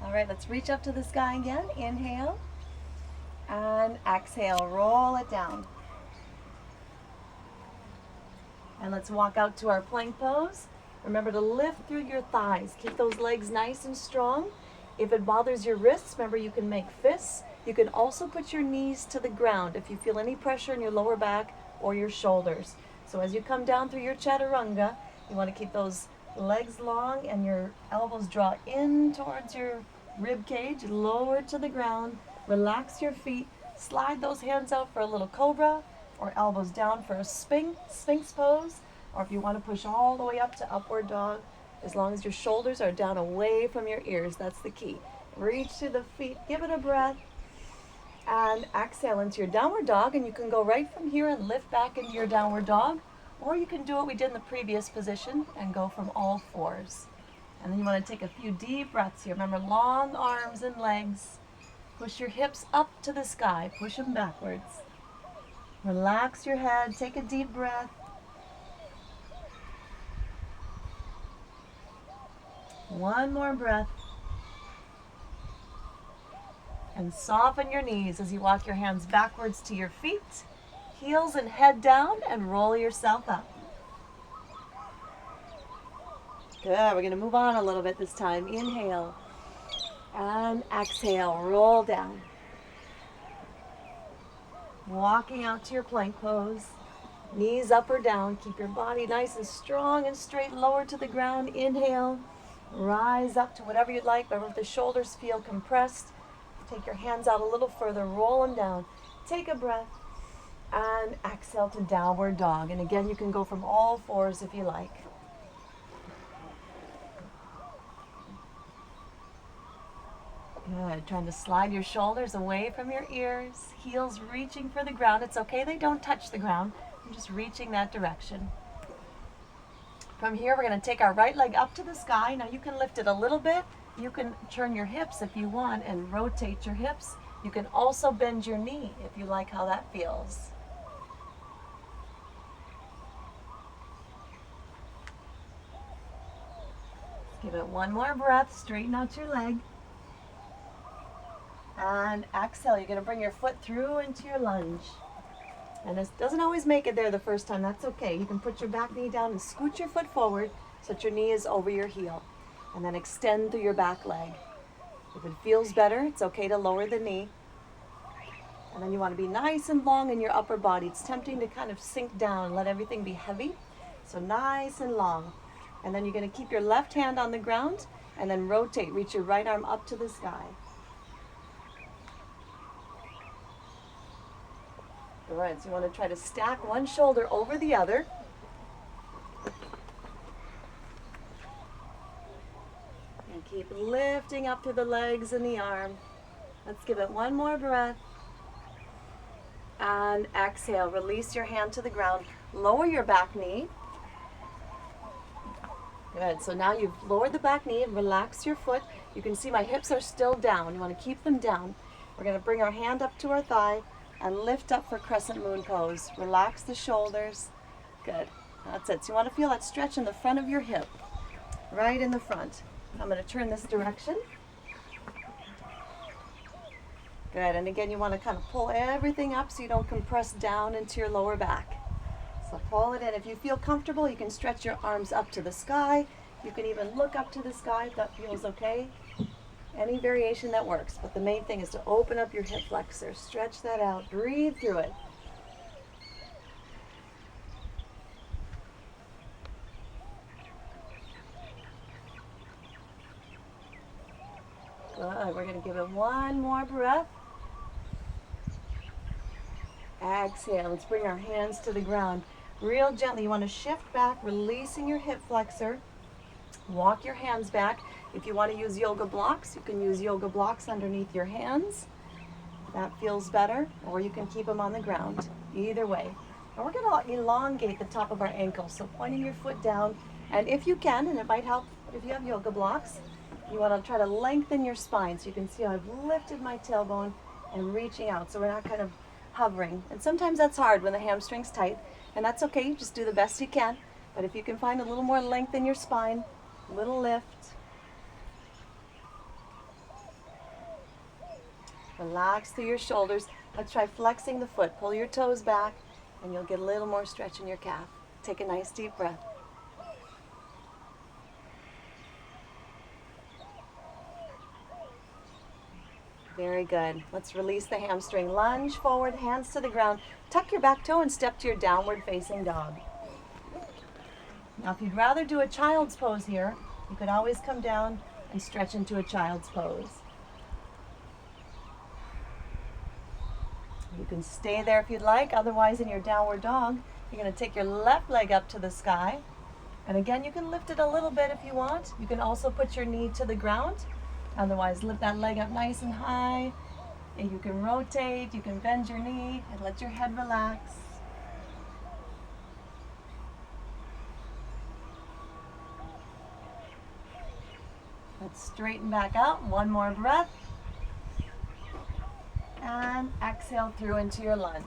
All right, let's reach up to the sky again. Inhale and exhale, roll it down. And let's walk out to our plank pose. Remember to lift through your thighs. Keep those legs nice and strong. If it bothers your wrists, remember you can make fists. You can also put your knees to the ground if you feel any pressure in your lower back or your shoulders. So as you come down through your chaturanga, you want to keep those legs long and your elbows draw in towards your rib cage, lower to the ground. Relax your feet. Slide those hands out for a little cobra, or elbows down for a sphinx pose, or if you want to push all the way up to upward dog, as long as your shoulders are down away from your ears, that's the key. Reach to the feet, give it a breath, and exhale into your downward dog, and you can go right from here and lift back into your downward dog, or you can do what we did in the previous position and go from all fours. And then you want to take a few deep breaths here. Remember, long arms and legs. Push your hips up to the sky, push them backwards. Relax your head, take a deep breath. One more breath. And soften your knees as you walk your hands backwards to your feet, heels and head down, and roll yourself up. Good, we're going to move on a little bit this time. Inhale and exhale, roll down. Walking out to your plank pose, knees up or down. Keep your body nice and strong and straight, lower to the ground. Inhale, rise up to whatever you'd like. Remember, if the shoulders feel compressed, take your hands out a little further, roll them down. Take a breath and exhale to downward dog. And again, you can go from all fours if you like. Good. Trying to slide your shoulders away from your ears, heels reaching for the ground. It's okay they don't touch the ground. I'm just reaching that direction. From here, we're going to take our right leg up to the sky. Now you can lift it a little bit. You can turn your hips if you want and rotate your hips. You can also bend your knee if you like how that feels. Give it one more breath. Straighten out your leg. And exhale. You're going to bring your foot through into your lunge. And this doesn't always make it there the first time. That's okay. You can put your back knee down and scoot your foot forward so that your knee is over your heel. And then extend through your back leg. If it feels better, it's okay to lower the knee. And then you want to be nice and long in your upper body. It's tempting to kind of sink down and let everything be heavy. So nice and long. And then you're going to keep your left hand on the ground and then rotate. Reach your right arm up to the sky. All right, so you want to try to stack one shoulder over the other. And keep lifting up through the legs and the arm. Let's give it one more breath. And exhale, release your hand to the ground. Lower your back knee. Good, so now you've lowered the back knee and relaxed your foot. You can see my hips are still down. You want to keep them down. We're going to bring our hand up to our thigh and lift up for crescent moon pose. Relax the shoulders. Good. That's it. So you want to feel that stretch in the front of your hip, right in the front. I'm going to turn this direction. Good. And again, you want to kind of pull everything up so you don't compress down into your lower back. So pull it in. If you feel comfortable, you can stretch your arms up to the sky. You can even look up to the sky if that feels okay. Any variation that works, but the main thing is to open up your hip flexor. Stretch that out. Breathe through it. Good. We're going to give it one more breath. Exhale. Let's bring our hands to the ground. Real gently. You want to shift back, releasing your hip flexor. Walk your hands back. If you want to use yoga blocks, you can use yoga blocks underneath your hands. That feels better. Or you can keep them on the ground. Either way. And we're going to elongate the top of our ankles. So pointing your foot down. And if you can, and it might help if you have yoga blocks, you want to try to lengthen your spine. So you can see how I've lifted my tailbone and reaching out. So we're not kind of hovering. And sometimes that's hard when the hamstring's tight. And that's okay. Just do the best you can. But if you can find a little more length in your spine, little lift. Relax through your shoulders. Let's try flexing the foot. Pull your toes back and you'll get a little more stretch in your calf. Take a nice deep breath. Very good. Let's release the hamstring. Lunge forward, hands to the ground. Tuck your back toe and step to your downward facing dog. Now if you'd rather do a child's pose here, you could always come down and stretch into a child's pose. You can stay there if you'd like. Otherwise, in your downward dog, you're going to take your left leg up to the sky. And again, you can lift it a little bit if you want. You can also put your knee to the ground. Otherwise, lift that leg up nice and high. And you can rotate, you can bend your knee, and let your head relax. Let's straighten back out. One more breath. And exhale through into your lunge.